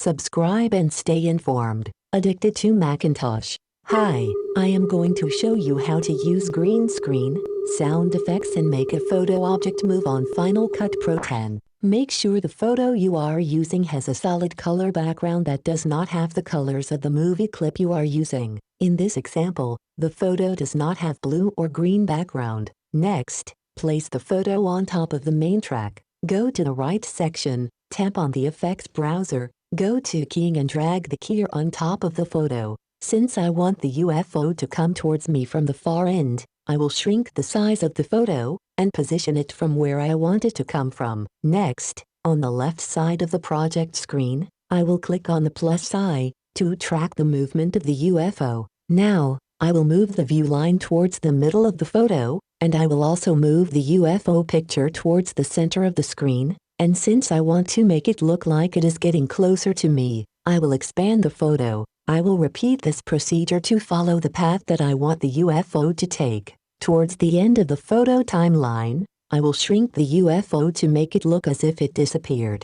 Subscribe and stay informed. Addicted to Macintosh. Hi, I am going to show you how to use green screen, sound effects and make a photo object move on Final Cut Pro 10. Make sure the photo you are using has a solid color background that does not have the colors of the movie clip you are using. In this example, the photo does not have blue or green background. Next, place the photo on top of the main track. Go to the right section, tap on the effects browser, go to keying and drag the keyer on top of the photo. Since I want the UFO to come towards me from the far end, I will shrink the size of the photo and position it from where I want it to come from. Next, on the left side of the project screen, I will click on the plus eye to track the movement of the UFO. Now, I will move the view line towards the middle of the photo, and I will also move the UFO picture towards the center of the screen. And since I want to make it look like it is getting closer to me, I will expand the photo. I will repeat this procedure to follow the path that I want the UFO to take. Towards the end of the photo timeline, I will shrink the UFO to make it look as if it disappeared.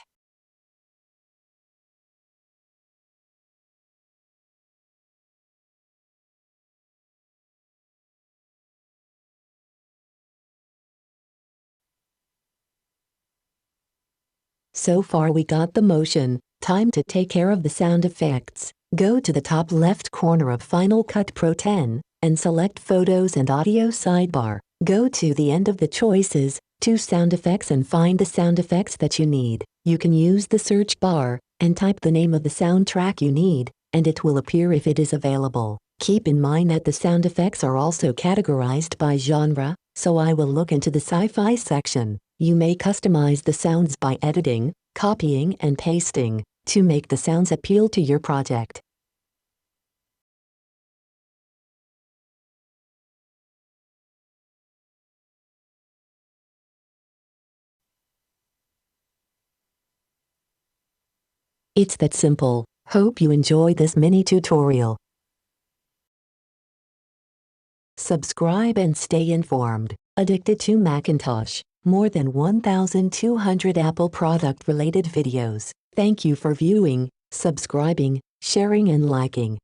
So far we got the motion. Time to take care of the sound effects. Go to the top left corner of Final Cut Pro 10 and select Photos and Audio sidebar. Go to the end of the choices, to Sound Effects and find the sound effects that you need. You can use the search bar and type the name of the soundtrack you need, and it will appear if it is available. Keep in mind that the sound effects are also categorized by genre, so I will look into the sci-fi section. You may customize the sounds by editing, copying and pasting to make the sounds appeal to your project. It's that simple. Hope you enjoy this mini tutorial. Subscribe and stay informed. Addicted to Macintosh. More than 1,200 Apple product-related videos. Thank you for viewing, subscribing, sharing and liking.